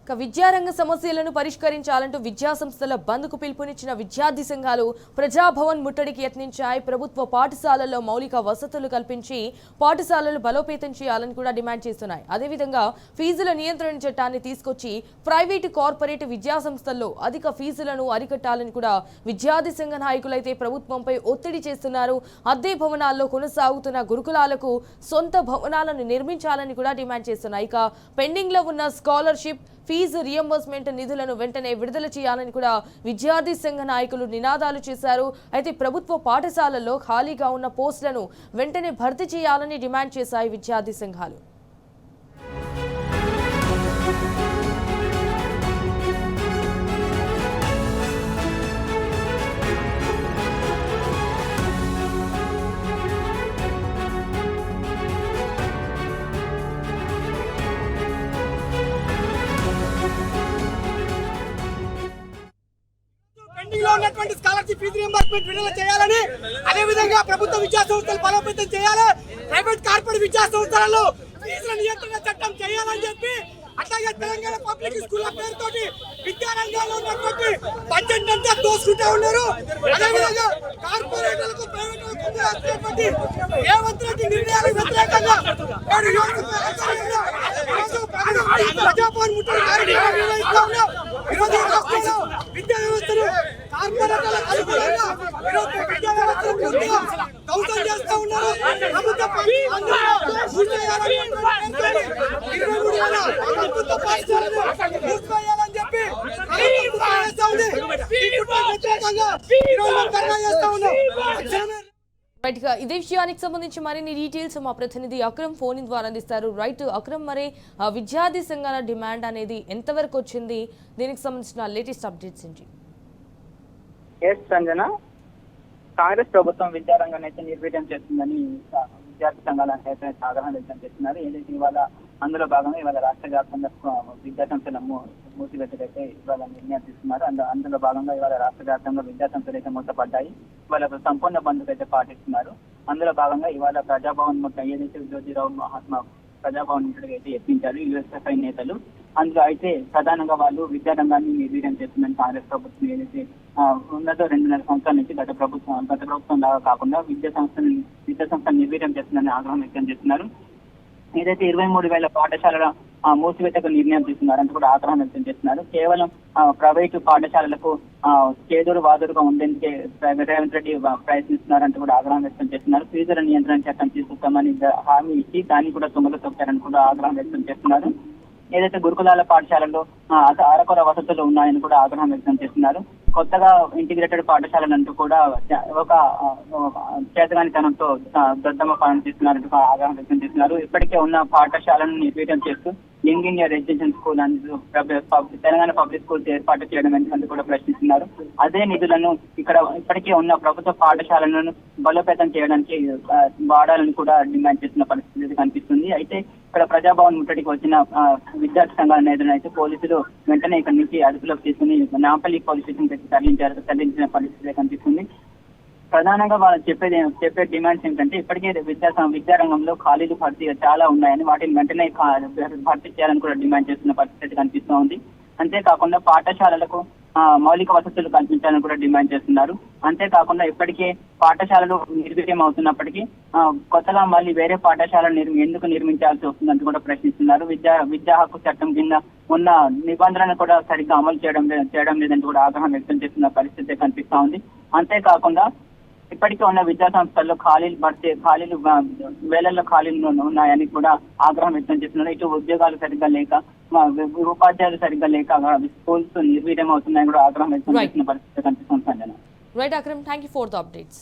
విద్యారంగ సమస్యలను పరిష్కరించాలంటూ విద్యాసంస్థల బంద్కు పిలుపునిచ్చిన విద్యార్థి సంఘాలు ప్రజాభవన్ ముట్టడికి యత్నించాయి. ప్రభుత్వ పాఠశాలల్లో మౌలిక వసతులు కల్పించి పాఠశాలలు బలోపేతం చేయాలని కూడా డిమాండ్ చేస్తున్నాయి. అదేవిధంగా ఫీజుల నియంత్రణ చట్టాన్ని తీసుకొచ్చి ప్రైవేటు కార్పొరేట్ విద్యాసంస్థల్లో అధిక ఫీజులను అరికట్టాలని కూడా విద్యార్థి సంఘ నాయకులైతే ప్రభుత్వంపై ఒత్తిడి చేస్తున్నారు. అద్దె భవనాల్లో కొనసాగుతున్న గురుకులాలకు సొంత భవనాలను నిర్మించాలని కూడా డిమాండ్ చేస్తున్నాయి. ఇక పెండింగ్ లో ఉన్న స్కాలర్షిప్ ఫీజు రియంబర్స్మెంట్ నిధులను వెంటనే విడుదల చేయాలని కూడా విద్యార్థి సంఘ నాయకులు నినాదాలు చేశారు. అయితే ప్రభుత్వ పాఠశాలల్లో ఖాళీగా ఉన్న పోస్టులను వెంటనే భర్తీ చేయాలని డిమాండ్ చేశాయి విద్యార్థి సంఘాలు. ఉన్నటువంటి స్కాలర్షిప్ ఫీజు రియంబర్స్మెంట్ విడుదల చేయాలని, అదే విధంగా ప్రభుత్వ విద్యా సంస్థలు బలోపేతం చేయాలి, ప్రైవేట్ కార్పొరేట్ విద్యా సంస్థలలో ఫీజుల నియంత్రణ చట్టం చేయాలని చెప్పి, అట్లాగే తెలంగాణ పబ్లిక్ స్కూల్ పేరుతోటి విద్యారంగంలో ఉన్నటువంటి బడ్జెట్ అంతా దోసుకుంటూ ఉన్నారు. అదేవిధంగా కార్పొరేట్లకు ప్రైవేట్లకు రేవంత్ రెడ్డి నిర్ణయాలకు వ్యతిరేకంగా ప్రజాభవన్ ముట్టడి కార్యక్రమం నిర్వహిస్తా ఉన్నాం. ఈరోజు రాష్ట్రంలో విద్యా వ్యవస్థను కార్పొరేట్లకు అనుకూలంగా ఈరోజు విద్యా వ్యవస్థను పూర్తిగా ధ్వంసం చేస్తూ ఉన్నారు. ప్రభుత్వ ఇదే విషయానికి సంబంధించి మరిన్ని డీటెయిల్స్ మా ప్రతినిధి అక్రమ్ ఫోన్ ద్వారా అందిస్తారు. రైట్ అక్రమ్, మరి విద్యార్థి సంఘాల డిమాండ్ అనేది ఎంతవరకు వచ్చింది, దీనికి సంబంధించిన లేటెస్ట్ అప్డేట్స్ ఏంటి? సంజన, కాంగ్రెస్ ప్రభుత్వం విద్యారంగాన్ని అయితే నిర్వీర్యం చేస్తుందని విద్యార్థి సంఘాలు అయితే ఆగ్రహం వ్యక్తం చేస్తున్నారు. ఏదైతే ఇవాళ అందులో భాగంగా ఇవాళ రాష్ట్ర వ్యాప్తంగా విద్యాసంస్థల మూసివేతకైతే ఇవాళ నిర్ణయం తీసుకున్నారు. అందులో భాగంగా ఇవాళ రాష్ట్ర వ్యాప్తంగా విద్యాసంస్థలు అయితే మూతపడ్డాయి. ఇవాళ సంపూర్ణ బంధుకు అయితే పాటిస్తున్నారు. అందులో భాగంగా ఇవాళ ప్రజాభవన్ మొత్తం ఏదైతే జ్యోతిరావు మహాత్మా ప్రజాభవన్ ముట్టడికి అయితే యత్నించారు యుఎస్ఎఫ్ఐ నేతలు. అందులో అయితే ప్రధానంగా వాళ్ళు విద్యారంగాన్ని నిర్వీర్యం చేస్తుందని కాంగ్రెస్ ప్రభుత్వం ఏదైతే ఉన్నదో 2.5 సంవత్సరాల నుంచి గత ప్రభుత్వం లాగా కాకుండా విద్యాసంస్థలు నిర్వీర్యం చేస్తుందని ఆగ్రహం వ్యక్తం చేస్తున్నారు. ఏదైతే 23,000 పాఠశాలల మూసివేతకు నిర్ణయం తీసుకున్నారంటూ కూడా ఆగ్రహం వ్యక్తం చేస్తున్నారు. కేవలం ప్రైవేటు పాఠశాలలకు చేదురు వాదురుగా ఉండేందుకే రేవంత్ రెడ్డి ప్రయత్నిస్తున్నారంటూ కూడా ఆగ్రహం వ్యక్తం చేస్తున్నారు. ఫీజుల నియంత్రణ చట్టం తీసుకొస్తామని హామీ ఇచ్చి దాన్ని కూడా తుంగలు తొక్కారని కూడా ఆగ్రహం వ్యక్తం చేస్తున్నారు. ఏదైతే గురుకులాల పాఠశాలల్లో అరకొర వసతులు ఉన్నాయని కూడా ఆగ్రహం వ్యక్తం చేస్తున్నారు. కొత్తగా ఇంటిగ్రేటెడ్ పాఠశాలలంటూ కూడా ఒక చేతగానితనంతో దద్దమ్మ పాలన చేస్తున్నారంటూ ఆగ్రహం వ్యక్తం చేస్తున్నారు. ఇప్పటికే ఉన్న పాఠశాలను నిర్వీర్యం చేస్తూ young India residential school Telangana public schools ఏర్పాటు చేయడం ఎందుకంటే కూడా ప్రశ్నిస్తున్నారు. అదే నిధులను ఇప్పటికే ఉన్న ప్రభుత్వ పాఠశాలను బలోపేతం చేయడానికి వాడాలని కూడా డిమాండ్ చేస్తున్న పరిస్థితి కనిపిస్తుంది. అయితే ఇక్కడ ప్రజాభవన్ ముట్టడికి వచ్చిన విద్యార్థి సంఘాల నేతలను అయితే పోలీసులు వెంటనే ఇక్కడ నుంచి అదుపులోకి తీసుకుని నాంపల్లి పోలీస్ స్టేషన్ పెట్టి తరలించిన పరిస్థితి కనిపిస్తుంది. ప్రధానంగా వాళ్ళు చెప్పే డిమాండ్స్ ఏంటంటే ఇప్పటికే విద్యారంగంలో ఖాళీలు భర్తీ చాలా ఉన్నాయని వాటిని వెంటనే భర్తీ చేయాలని కూడా డిమాండ్ చేస్తున్న పరిస్థితి కనిపిస్తూ ఉంది. అంతేకాకుండా పాఠశాలలకు మౌలిక వసతులు కల్పించాలని కూడా డిమాండ్ చేస్తున్నారు. అంతేకాకుండా ఇప్పటికే పాఠశాలలు నిర్వీర్యం అవుతున్నప్పటికీ కొత్తగా మళ్ళీ వేరే పాఠశాలను ఎందుకు నిర్మించాల్సి వస్తుందంటూ కూడా ప్రశ్నిస్తున్నారు. విద్యా హక్కు చట్టం కింద ఉన్న నిబంధనలను కూడా సరిగ్గా అమలు చేయడం లేదంటూ కూడా ఆగ్రహం వ్యక్తం చేస్తున్న పరిస్థితి కనిపిస్తా ఉంది. అంతేకాకుండా ఇప్పటికే ఉన్న విద్యా సంస్థల్లో ఖాళీలు వేలల్లో ఖాళీలు ఉన్నాయని కూడా ఆగ్రహం వ్యక్తం చేస్తున్నారు. ఇటు ఉద్యోగాలు సరిగ్గా లేక ఉపాధ్యాయులు సరిగ్గా లేక స్కూల్స్ నిర్వీర్యం అవుతున్నాయని కూడా ఆగ్రహం వ్యక్తం చేస్తున్న పరిస్థితి కనిపిస్తుంది. Right Akram, thank you for the updates.